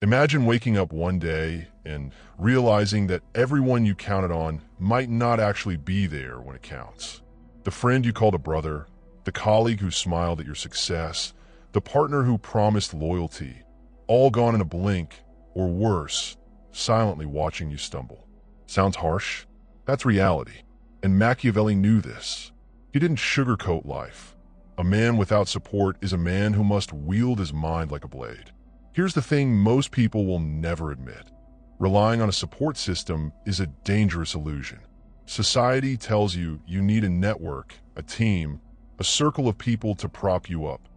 Imagine waking up one day and realizing that everyone you counted on might not actually be there when it counts. The friend you called a brother, the colleague who smiled at your success, the partner who promised loyalty, all gone in a blink, or worse, silently watching you stumble. Sounds harsh? That's reality. And Machiavelli knew this. He didn't sugarcoat life. A man without support is a man who must wield his mind like a blade. Here's the thing most people will never admit. Relying on a support system is a dangerous illusion. Society tells you you need a network, a team, a circle of people to prop you up.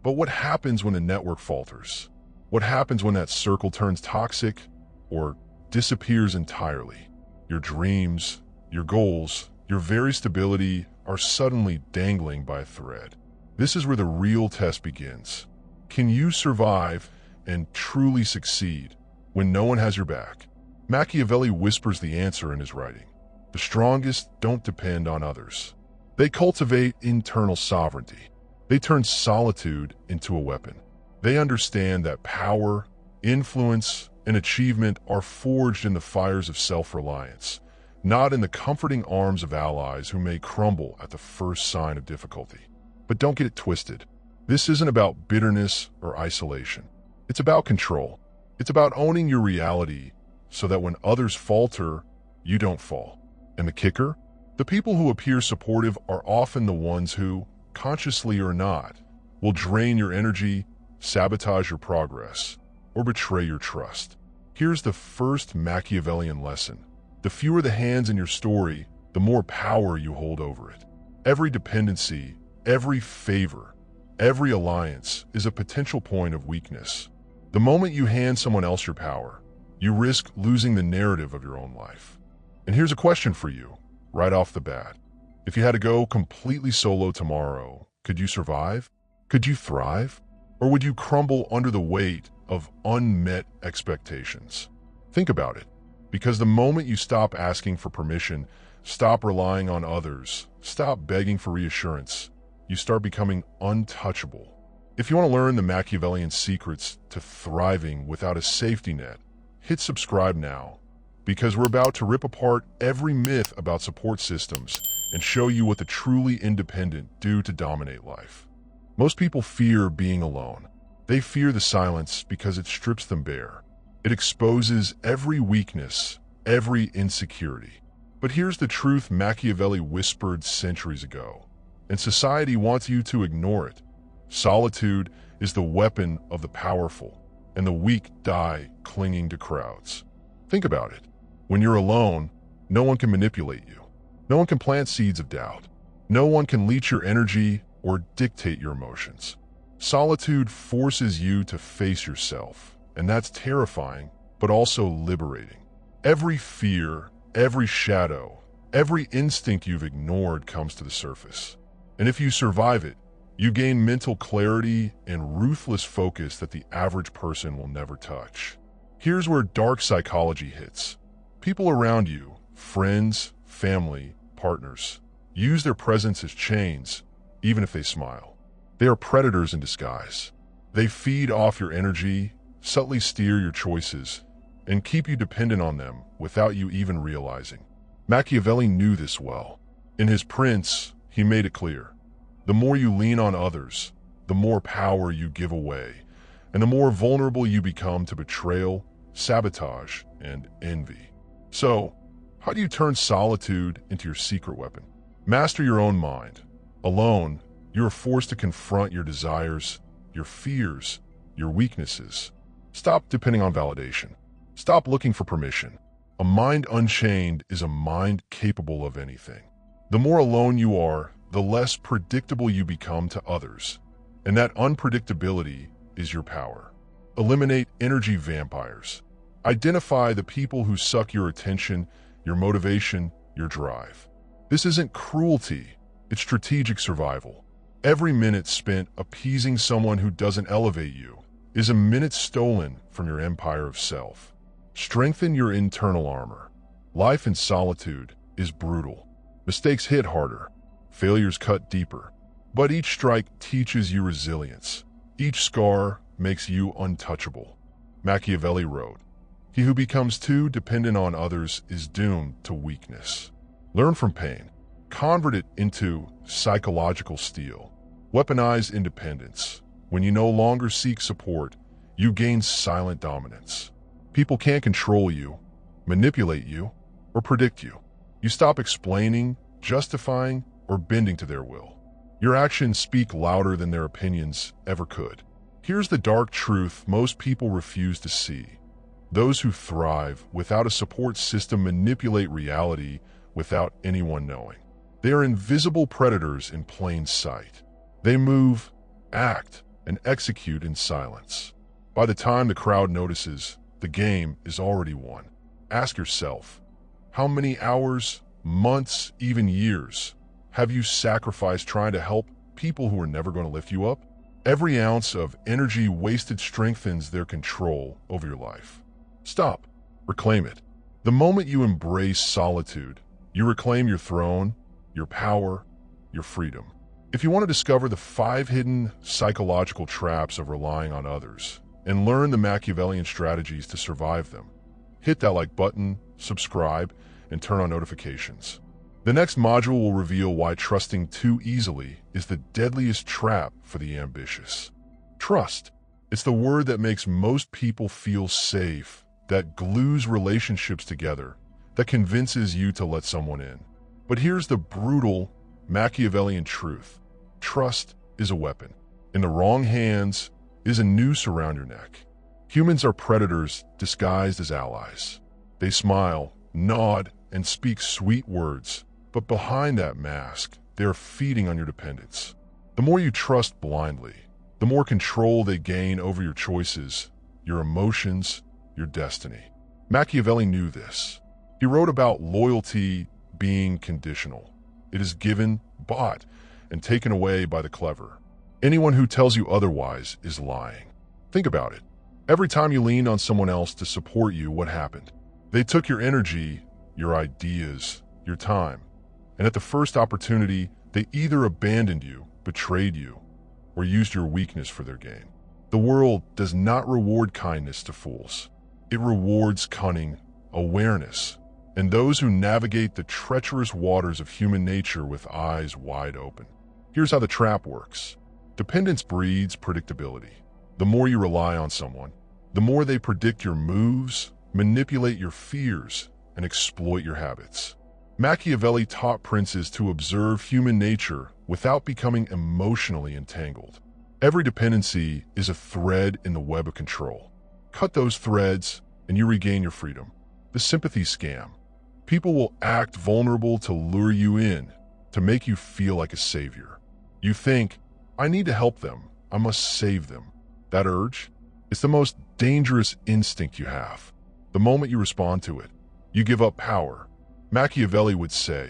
But what happens when a network falters? What happens when that circle turns toxic or disappears entirely? Your dreams, your goals, your very stability are suddenly dangling by a thread. This is where the real test begins. Can you survive and truly succeed when no one has your back? Machiavelli whispers the answer in his writing. The strongest don't depend on others. They cultivate internal sovereignty. They turn solitude into a weapon. They understand that power, influence, and achievement are forged in the fires of self-reliance, not in the comforting arms of allies who may crumble at the first sign of difficulty. But don't get it twisted. This isn't about bitterness or isolation. It's about control. It's about owning your reality so that when others falter, you don't fall. And the kicker? The people who appear supportive are often the ones who, consciously or not, will drain your energy, sabotage your progress, or betray your trust. Here's the first Machiavellian lesson. The fewer the hands in your story, the more power you hold over it. Every dependency, every favor, every alliance is a potential point of weakness. The moment you hand someone else your power, you risk losing the narrative of your own life. And here's a question for you, right off the bat. If you had to go completely solo tomorrow, could you survive? Could you thrive? Or would you crumble under the weight of unmet expectations? Think about it, because the moment you stop asking for permission, stop relying on others, stop begging for reassurance, you start becoming untouchable. If you want to learn the Machiavellian secrets to thriving without a safety net, hit subscribe now, because we're about to rip apart every myth about support systems and show you what the truly independent do to dominate life. Most people fear being alone. They fear the silence because it strips them bare. It exposes every weakness, every insecurity. But here's the truth Machiavelli whispered centuries ago, and society wants you to ignore it. Solitude is the weapon of the powerful, and the weak die clinging to crowds. Think about it. When you're alone, no one can manipulate you. No one can plant seeds of doubt. No one can leech your energy or dictate your emotions. Solitude forces you to face yourself, and that's terrifying, but also liberating. Every fear, every shadow, every instinct you've ignored comes to the surface. And if you survive it, you gain mental clarity and ruthless focus that the average person will never touch. Here's where dark psychology hits. People around you, friends, family, partners, use their presence as chains, even if they smile. They are predators in disguise. They feed off your energy, subtly steer your choices, and keep you dependent on them without you even realizing. Machiavelli knew this well. In his Prince, he made it clear. The more you lean on others, the more power you give away, and the more vulnerable you become to betrayal, sabotage, and envy. So, how do you turn solitude into your secret weapon? Master your own mind. Alone, you are forced to confront your desires, your fears, your weaknesses. Stop depending on validation. Stop looking for permission. A mind unchained is a mind capable of anything. The more alone you are, the less predictable you become to others. And that unpredictability is your power. Eliminate energy vampires. Identify the people who suck your attention, your motivation, your drive. This isn't cruelty, it's strategic survival. Every minute spent appeasing someone who doesn't elevate you is a minute stolen from your empire of self. Strengthen your internal armor. Life in solitude is brutal. Mistakes hit harder. Failures cut deeper. But each strike teaches you resilience. Each scar makes you untouchable. Machiavelli wrote, "He who becomes too dependent on others is doomed to weakness." Learn from pain. Convert it into psychological steel. Weaponize independence. When you no longer seek support, you gain silent dominance. People can't control you, manipulate you, or predict you. You stop explaining, justifying, or bending to their will. Your actions speak louder than their opinions ever could. Here's the dark truth most people refuse to see. Those who thrive without a support system manipulate reality without anyone knowing. They are invisible predators in plain sight. They move, act, and execute in silence. By the time the crowd notices, the game is already won. Ask yourself, how many hours, months, even years have you sacrificed trying to help people who are never going to lift you up? Every ounce of energy wasted strengthens their control over your life. Stop. Reclaim it. The moment you embrace solitude, you reclaim your throne, your power, your freedom. If you want to discover the 5 hidden psychological traps of relying on others and learn the Machiavellian strategies to survive them, hit that like button, subscribe, and turn on notifications. The next module will reveal why trusting too easily is the deadliest trap for the ambitious. Trust. It's the word that makes most people feel safe, that glues relationships together, that convinces you to let someone in. But here's the brutal Machiavellian truth. Trust is a weapon. In the wrong hands is a noose around your neck. Humans are predators disguised as allies. They smile, nod, and speak sweet words, but behind that mask, they are feeding on your dependence. The more you trust blindly, the more control they gain over your choices, your emotions, your destiny. Machiavelli knew this. He wrote about loyalty being conditional. It is given, bought, and taken away by the clever. Anyone who tells you otherwise is lying. Think about it. Every time you leaned on someone else to support you, what happened? They took your energy, your ideas, your time, and at the first opportunity, they either abandoned you, betrayed you, or used your weakness for their gain. The world does not reward kindness to fools. It rewards cunning, awareness, and those who navigate the treacherous waters of human nature with eyes wide open. Here's how the trap works. Dependence breeds predictability. The more you rely on someone, the more they predict your moves, manipulate your fears, and exploit your habits. Machiavelli taught princes to observe human nature without becoming emotionally entangled. Every dependency is a thread in the web of control. Cut those threads, and you regain your freedom. The sympathy scam. People will act vulnerable to lure you in, to make you feel like a savior. You think, I need to help them, I must save them. That urge? It's the most dangerous instinct you have. The moment you respond to it, you give up power. Machiavelli would say,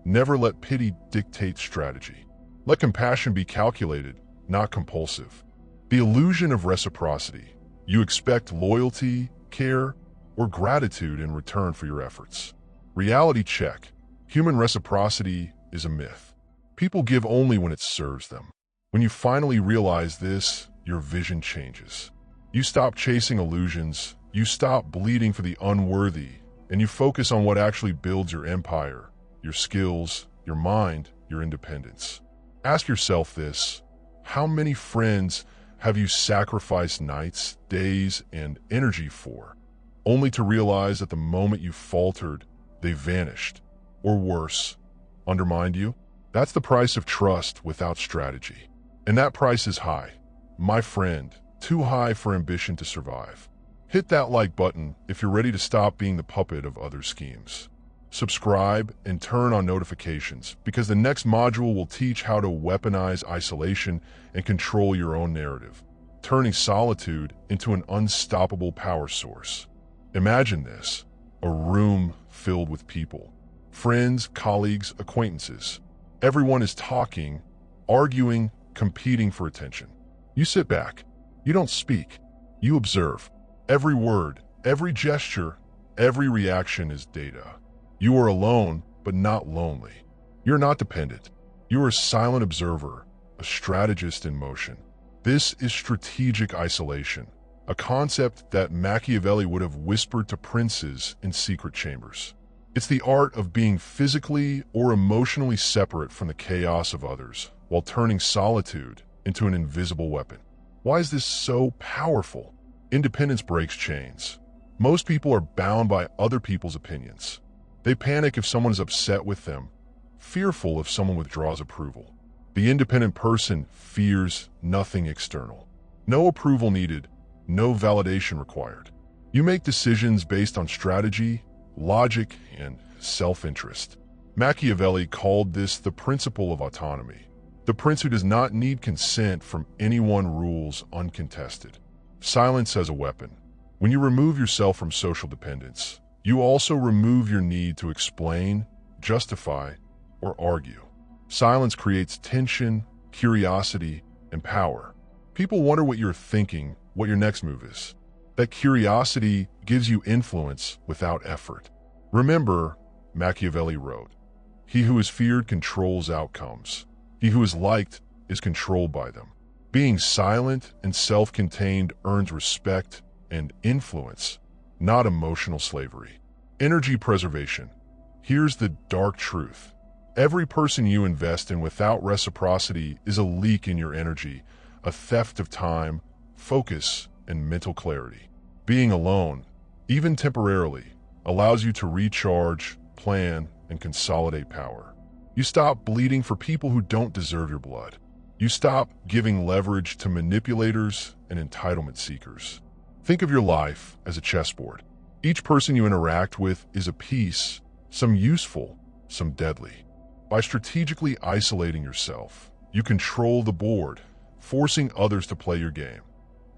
never let pity dictate strategy. Let compassion be calculated, not compulsive. The illusion of reciprocity. You expect loyalty, care, or gratitude in return for your efforts. Reality check. Human reciprocity is a myth. People give only when it serves them. When you finally realize this, your vision changes. You stop chasing illusions, you stop bleeding for the unworthy, and you focus on what actually builds your empire, your skills, your mind, your independence. Ask yourself this: how many friends have you sacrificed nights, days, and energy for, only to realize that the moment you faltered, they vanished, or worse, undermined you? That's the price of trust without strategy. And that price is high. My friend, too high for ambition to survive. Hit that like button if you're ready to stop being the puppet of other schemes. Subscribe and turn on notifications, because the next module will teach how to weaponize isolation and control your own narrative, turning solitude into an unstoppable power source. Imagine this: a room filled with people. Friends, colleagues, acquaintances. Everyone is talking, arguing, competing for attention. You sit back. You don't speak. You observe. Every word, every gesture, every reaction is data. You are alone, but not lonely. You're not dependent. You are a silent observer, a strategist in motion. This is strategic isolation, a concept that Machiavelli would have whispered to princes in secret chambers. It's the art of being physically or emotionally separate from the chaos of others, while turning solitude into an invisible weapon. Why is this so powerful? Independence breaks chains. Most people are bound by other people's opinions. They panic if someone is upset with them, fearful if someone withdraws approval. The independent person fears nothing external. No approval needed, no validation required. You make decisions based on strategy, logic, and self-interest. Machiavelli called this the principle of autonomy. The prince who does not need consent from anyone rules uncontested. Silence as a weapon. When you remove yourself from social dependence, you also remove your need to explain, justify, or argue. Silence creates tension, curiosity, and power. People wonder what you're thinking, what your next move is. That curiosity gives you influence without effort. Remember, Machiavelli wrote, "He who is feared controls outcomes. He who is liked is controlled by them." Being silent and self-contained earns respect and influence, not emotional slavery. Energy preservation. Here's the dark truth. Every person you invest in without reciprocity is a leak in your energy, a theft of time, focus, and mental clarity. Being alone, even temporarily, allows you to recharge, plan, and consolidate power. You stop bleeding for people who don't deserve your blood. You stop giving leverage to manipulators and entitlement seekers. Think of your life as a chessboard. Each person you interact with is a piece, some useful, some deadly. By strategically isolating yourself, you control the board, forcing others to play your game,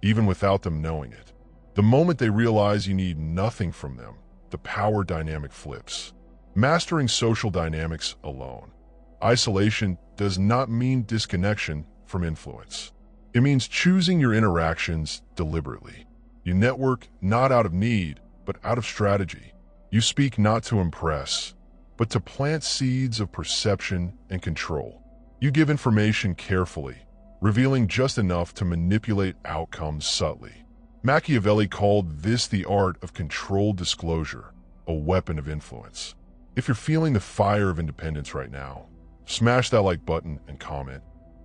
even without them knowing it. The moment they realize you need nothing from them, the power dynamic flips. Mastering social dynamics alone. Isolation does not mean disconnection from influence. It means choosing your interactions deliberately. You network not out of need, but out of strategy. You speak not to impress, but to plant seeds of perception and control. You give information carefully, revealing just enough to manipulate outcomes subtly. Machiavelli called this the art of controlled disclosure, a weapon of influence. If you're feeling the fire of independence right now, smash that like button and comment.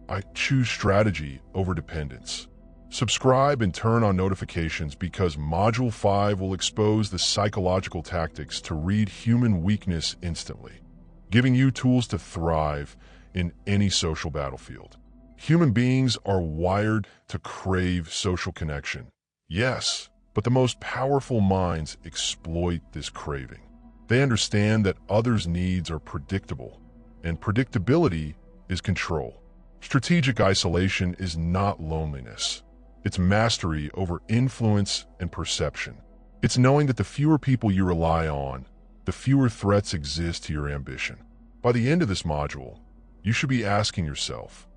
I choose strategy over dependence. Subscribe and turn on notifications because Module 5 will expose the psychological tactics to read human weakness instantly, giving you tools to thrive in any social battlefield. Human beings are wired to crave social connection. Yes, but the most powerful minds exploit this craving. They understand that others' needs are predictable, and predictability is control. Strategic isolation is not loneliness. It's mastery over influence and perception. It's knowing that the fewer people you rely on, the fewer threats exist to your ambition. By the end of this module, you should be asking yourself,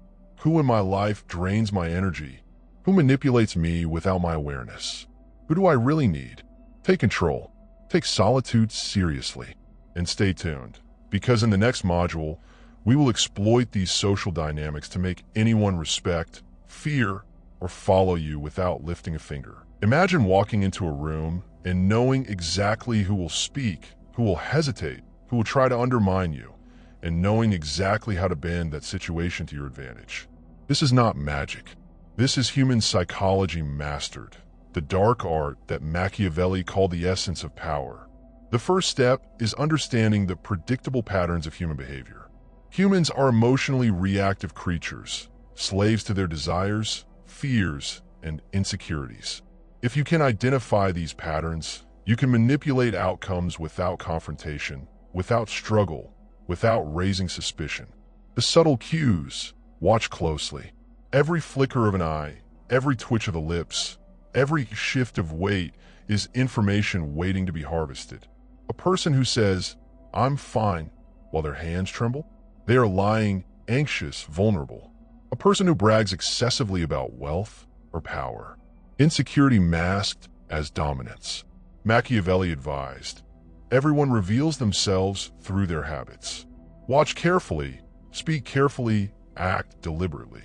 who in my life drains my energy? Who manipulates me without my awareness? Who do I really need? Take control. Take solitude seriously. And stay tuned, because in the next module, we will exploit these social dynamics to make anyone respect, fear, or follow you without lifting a finger. Imagine walking into a room and knowing exactly who will speak, who will hesitate, who will try to undermine you, and knowing exactly how to bend that situation to your advantage. This is not magic. This is human psychology mastered, the dark art that Machiavelli called the essence of power. The first step is understanding the predictable patterns of human behavior. Humans are emotionally reactive creatures, slaves to their desires, fears, and insecurities. If you can identify these patterns, you can manipulate outcomes without confrontation, without struggle, without raising suspicion. The subtle cues, watch closely. Every flicker of an eye, every twitch of the lips, every shift of weight is information waiting to be harvested. A person who says, "I'm fine," while their hands tremble, they are lying, anxious, vulnerable. A person who brags excessively about wealth or power. Insecurity masked as dominance. Machiavelli advised, everyone reveals themselves through their habits. Watch carefully, speak carefully, act deliberately.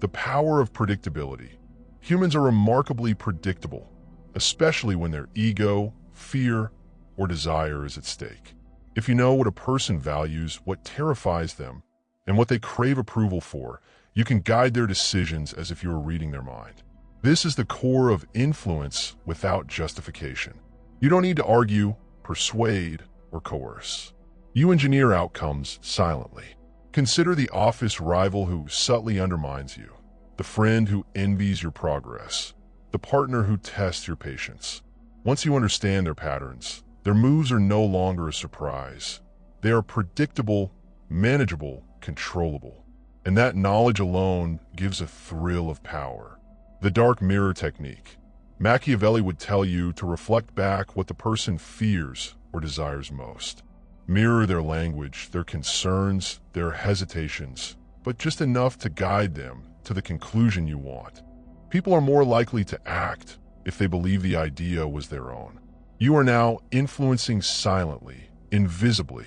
The power of predictability. Humans are remarkably predictable, especially when their ego, fear, or desire is at stake. If you know what a person values, what terrifies them, and what they crave approval for, you can guide their decisions as if you were reading their mind. This is the core of influence without justification. You don't need to argue, persuade, or coerce. You engineer outcomes silently. Consider the office rival who subtly undermines you, the friend who envies your progress, the partner who tests your patience. Once you understand their patterns, their moves are no longer a surprise. They are predictable, manageable, controllable. And that knowledge alone gives a thrill of power. The dark mirror technique. Machiavelli would tell you to reflect back what the person fears or desires most. Mirror their language, their concerns, their hesitations, but just enough to guide them to the conclusion you want. People are more likely to act if they believe the idea was their own. You are now influencing silently, invisibly,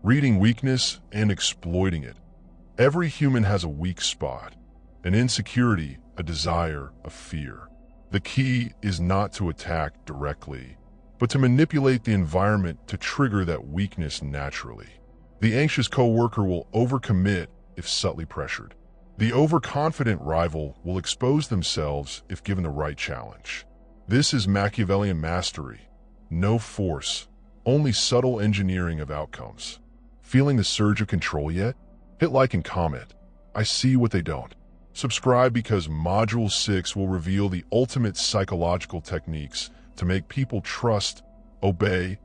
reading weakness and exploiting it. Every human has a weak spot, an insecurity, a desire, a fear. The key is not to attack directly, but to manipulate the environment to trigger that weakness naturally. The anxious coworker will overcommit if subtly pressured. The overconfident rival will expose themselves if given the right challenge. This is Machiavellian mastery. No force, only subtle engineering of outcomes. Feeling the surge of control yet? Hit like and comment. I see what they don't. Subscribe because Module 6 will reveal the ultimate psychological techniques to make people trust, obey,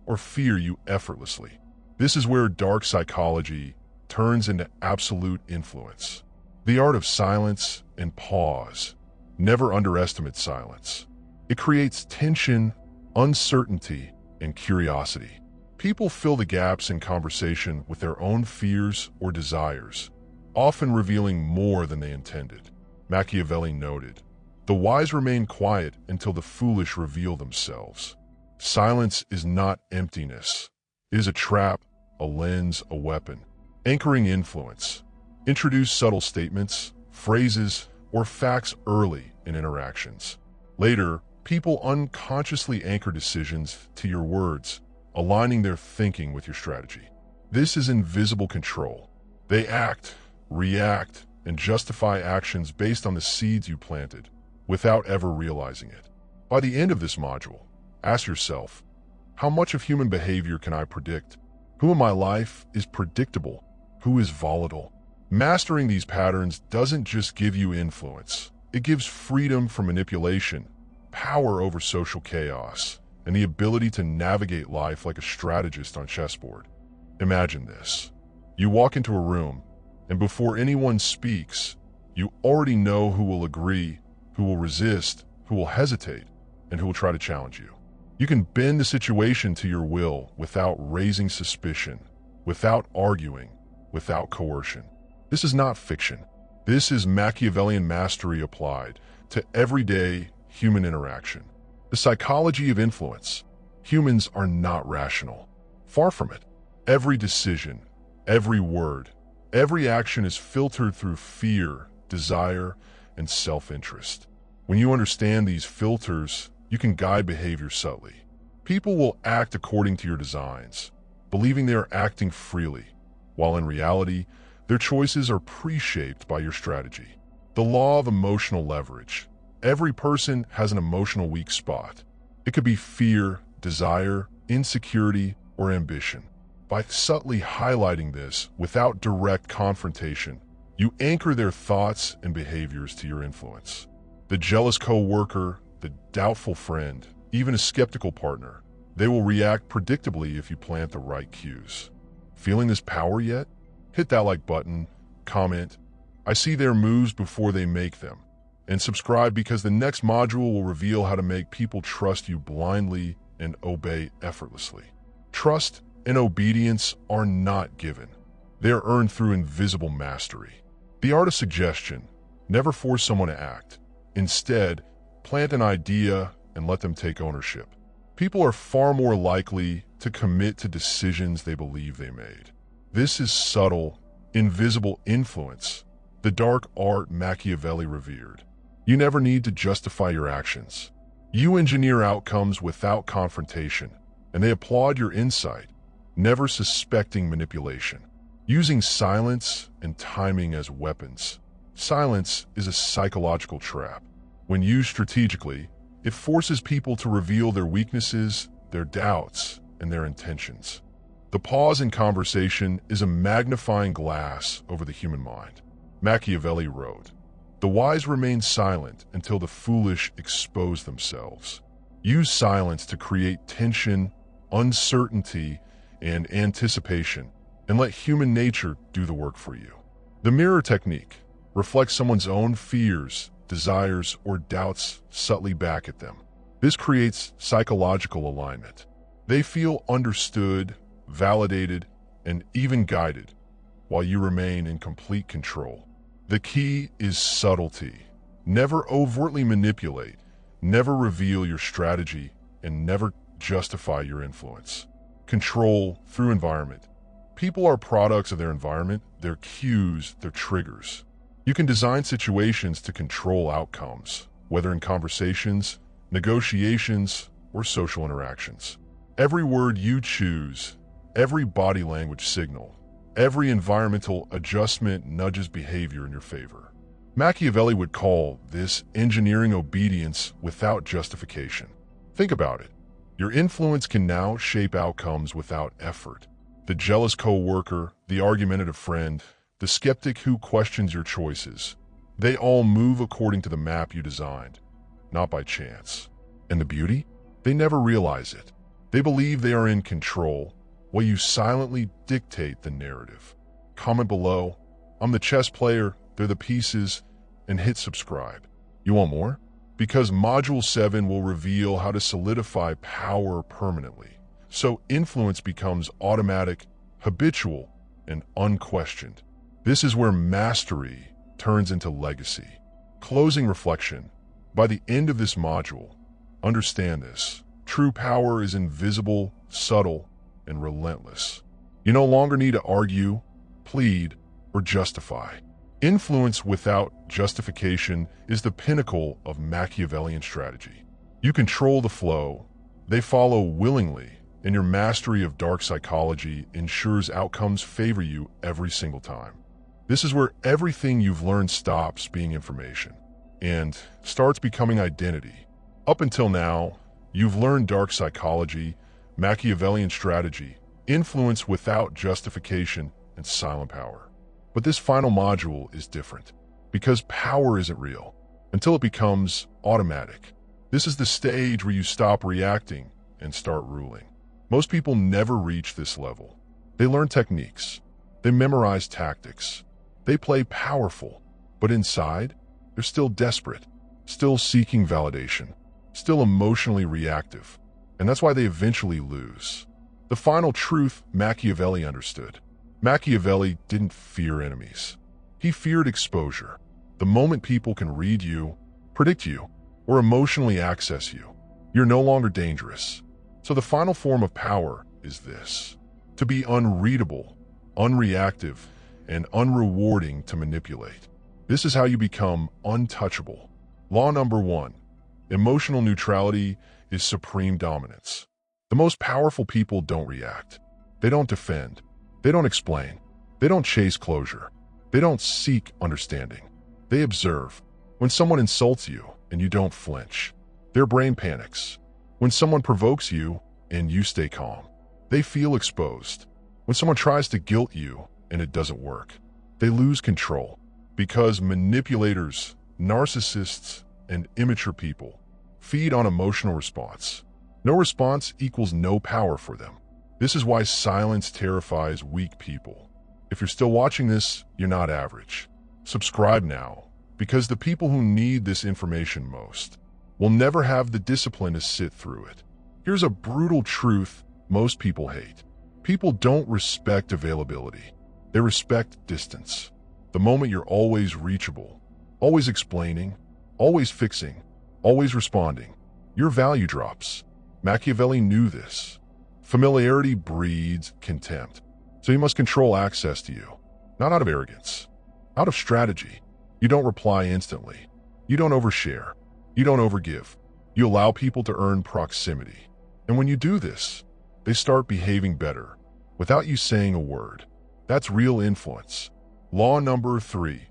or fear you effortlessly. This is where dark psychology turns into absolute influence. The art of silence and pause. Never underestimate silence. It creates tension, uncertainty, and curiosity. People fill the gaps in conversation with their own fears or desires, often revealing more than they intended. Machiavelli noted, "The wise remain quiet until the foolish reveal themselves." Silence is not emptiness. It is a trap, a lens, a weapon. Anchoring influence. Introduce subtle statements, phrases, or facts early in interactions. Later, people unconsciously anchor decisions to your words, aligning their thinking with your strategy. This is invisible control. They act, react, and justify actions based on the seeds you planted, without ever realizing it. By the end of this module, ask yourself, how much of human behavior can I predict? Who in my life is predictable? Who is volatile? Mastering these patterns doesn't just give you influence. It gives freedom from manipulation, power over social chaos, and the ability to navigate life like a strategist on chessboard. Imagine this. You walk into a room, and before anyone speaks, you already know who will agree, who will resist, who will hesitate, and who will try to challenge you. You can bend the situation to your will without raising suspicion, without arguing, without coercion. This is not fiction. This is Machiavellian mastery applied to everyday human interaction. The psychology of influence. Humans are not rational. Far from it. Every decision, every word, every action is filtered through fear, desire, and self-interest. When you understand these filters, you can guide behavior subtly. People will act according to your designs, believing they are acting freely, while in reality, their choices are pre-shaped by your strategy. The law of emotional leverage. Every person has an emotional weak spot. It could be fear, desire, insecurity, or ambition. By subtly highlighting this without direct confrontation, you anchor their thoughts and behaviors to your influence. The jealous coworker, the doubtful friend, even a skeptical partner, they will react predictably if you plant the right cues. Feeling this power yet? Hit that like button, comment, I see their moves before they make them, and subscribe because the next module will reveal how to make people trust you blindly and obey effortlessly. Trust and obedience are not given. They are earned through invisible mastery. The art of suggestion. Never force someone to act. Instead, plant an idea and let them take ownership. People are far more likely to commit to decisions they believe they made. This is subtle, invisible influence, the dark art Machiavelli revered. You never need to justify your actions. You engineer outcomes without confrontation, and they applaud your insight, never suspecting manipulation. Using silence and timing as weapons. Silence is a psychological trap. When used strategically, it forces people to reveal their weaknesses, their doubts, and their intentions. The pause in conversation is a magnifying glass over the human mind. Machiavelli wrote, "The wise remain silent until the foolish expose themselves." Use silence to create tension, uncertainty, and anticipation, and let human nature do the work for you. The mirror technique reflects someone's own fears, desires, or doubts subtly back at them. This creates psychological alignment. They feel understood, validated, and even guided, while you remain in complete control. The key is subtlety. Never overtly manipulate, never reveal your strategy, and never justify your influence. Control through environment. People are products of their environment, their cues, their triggers. You can design situations to control outcomes, whether in conversations, negotiations, or social interactions. Every word you choose, every body language signal, every environmental adjustment nudges behavior in your favor. Machiavelli would call this engineering obedience without justification. Think about it. Your influence can now shape outcomes without effort. The jealous coworker, the argumentative friend, the skeptic who questions your choices. They all move according to the map you designed, not by chance. And the beauty? They never realize it. They believe they are in control, while you silently dictate the narrative. Comment below, "I'm the chess player, they're the pieces," and hit subscribe. You want more? Because Module 7 will reveal how to solidify power permanently, so influence becomes automatic, habitual, and unquestioned. This is where mastery turns into legacy. Closing reflection. By the end of this module, understand this. True power is invisible, subtle, and relentless. You no longer need to argue, plead, or justify. Influence without justification is the pinnacle of Machiavellian strategy. You control the flow, they follow willingly, and your mastery of dark psychology ensures outcomes favor you every single time. This is where everything you've learned stops being information and starts becoming identity. Up until now, you've learned dark psychology, Machiavellian strategy, influence without justification, and silent power. But this final module is different, because power isn't real until it becomes automatic. This is the stage where you stop reacting and start ruling. Most people never reach this level. They learn techniques, they memorize tactics, they play powerful, but inside, they're still desperate, still seeking validation, still emotionally reactive, and that's why they eventually lose. The final truth Machiavelli understood. Machiavelli didn't fear enemies. He feared exposure. The moment people can read you, predict you, or emotionally access you, you're no longer dangerous. So the final form of power is this: to be unreadable, unreactive, and unrewarding to manipulate. This is how you become untouchable. Law number 1. Emotional neutrality is supreme dominance. The most powerful people don't react. They don't defend. They don't explain. They don't chase closure. They don't seek understanding. They observe. When someone insults you and you don't flinch, their brain panics. When someone provokes you and you stay calm, they feel exposed. When someone tries to guilt you and it doesn't work, they lose control. Because manipulators, narcissists, and immature people feed on emotional response. No response equals no power for them. This is why silence terrifies weak people. If you're still watching this, you're not average. Subscribe now, because the people who need this information most will never have the discipline to sit through it. Here's a brutal truth most people hate. People don't respect availability. They respect distance. The moment you're always reachable, always explaining, always fixing, always responding, your value drops. Machiavelli knew this. Familiarity breeds contempt. So he must control access to you, not out of arrogance, out of strategy. You don't reply instantly. You don't overshare. You don't overgive. You allow people to earn proximity. And when you do this, they start behaving better without you saying a word. That's real influence. Law number 3.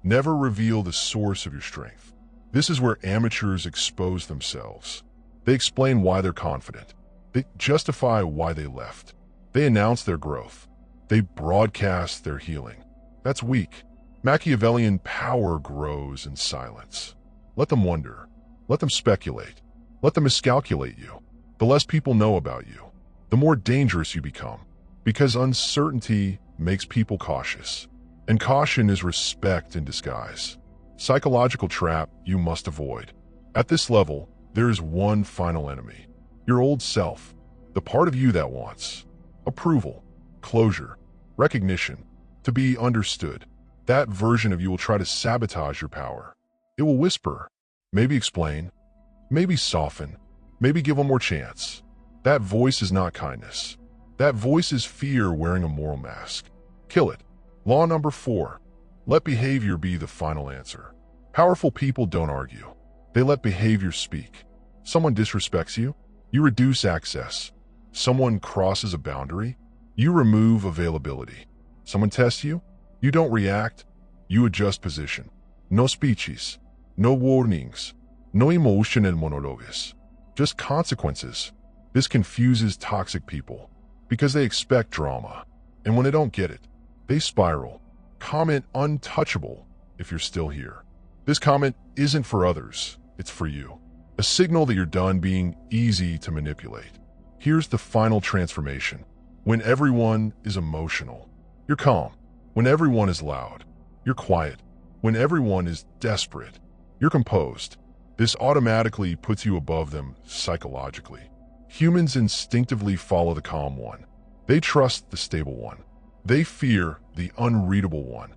Never reveal the source of your strength. This is where amateurs expose themselves. They explain why they're confident. They justify why they left. They announce their growth. They broadcast their healing. That's weak. Machiavellian power grows in silence. Let them wonder. Let them speculate. Let them miscalculate you. The less people know about you, the more dangerous you become. Because uncertainty makes people cautious. And caution is respect in disguise. Psychological trap you must avoid. At this level, there is one final enemy. Your old self. The part of you that wants approval, closure, recognition, to be understood. That version of you will try to sabotage your power. It will whisper, maybe explain, maybe soften, maybe give one more chance. That voice is not kindness. That voice is fear wearing a moral mask. Kill it. Law number 4. Let behavior be the final answer. Powerful people don't argue. They let behavior speak. Someone disrespects you, you reduce access. Someone crosses a boundary, you remove availability. Someone tests you, you don't react, you adjust position. No speeches, no warnings, no emotional monologues, just consequences. This confuses toxic people because they expect drama, and when they don't get it, they spiral. Comment untouchable if you're still here. This comment isn't for others, it's for you. A signal that you're done being easy to manipulate. Here's the final transformation. When everyone is emotional, you're calm. When everyone is loud, you're quiet. When everyone is desperate, you're composed. This automatically puts you above them psychologically. Humans instinctively follow the calm one. They trust the stable one. They fear the unreadable one.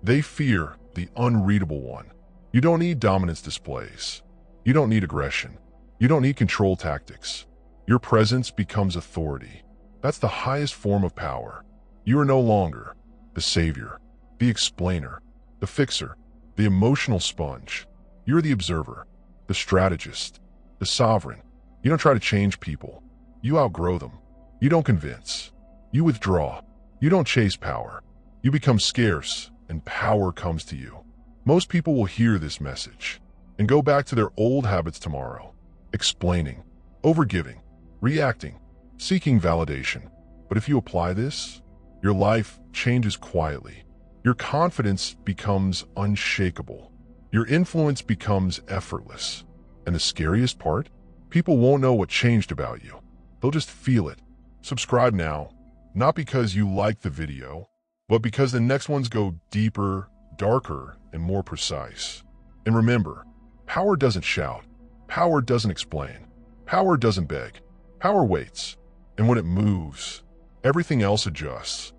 They fear the unreadable one. You don't need dominance displays. You don't need aggression. You don't need control tactics. Your presence becomes authority. That's the highest form of power. You are no longer the savior, the explainer, the fixer, the emotional sponge. You're the observer, the strategist, the sovereign. You don't try to change people. You outgrow them. You don't convince. You withdraw. You don't chase power. You become scarce, and power comes to you. Most people will hear this message and go back to their old habits tomorrow, explaining, overgiving, reacting, seeking validation. But if you apply this, your life changes quietly. Your confidence becomes unshakable. Your influence becomes effortless. And the scariest part? People won't know what changed about you. They'll just feel it. Subscribe now, not because you like the video, but because the next ones go deeper, darker, and more precise. And remember, power doesn't shout. Power doesn't explain. Power doesn't beg. Power waits. And when it moves, everything else adjusts.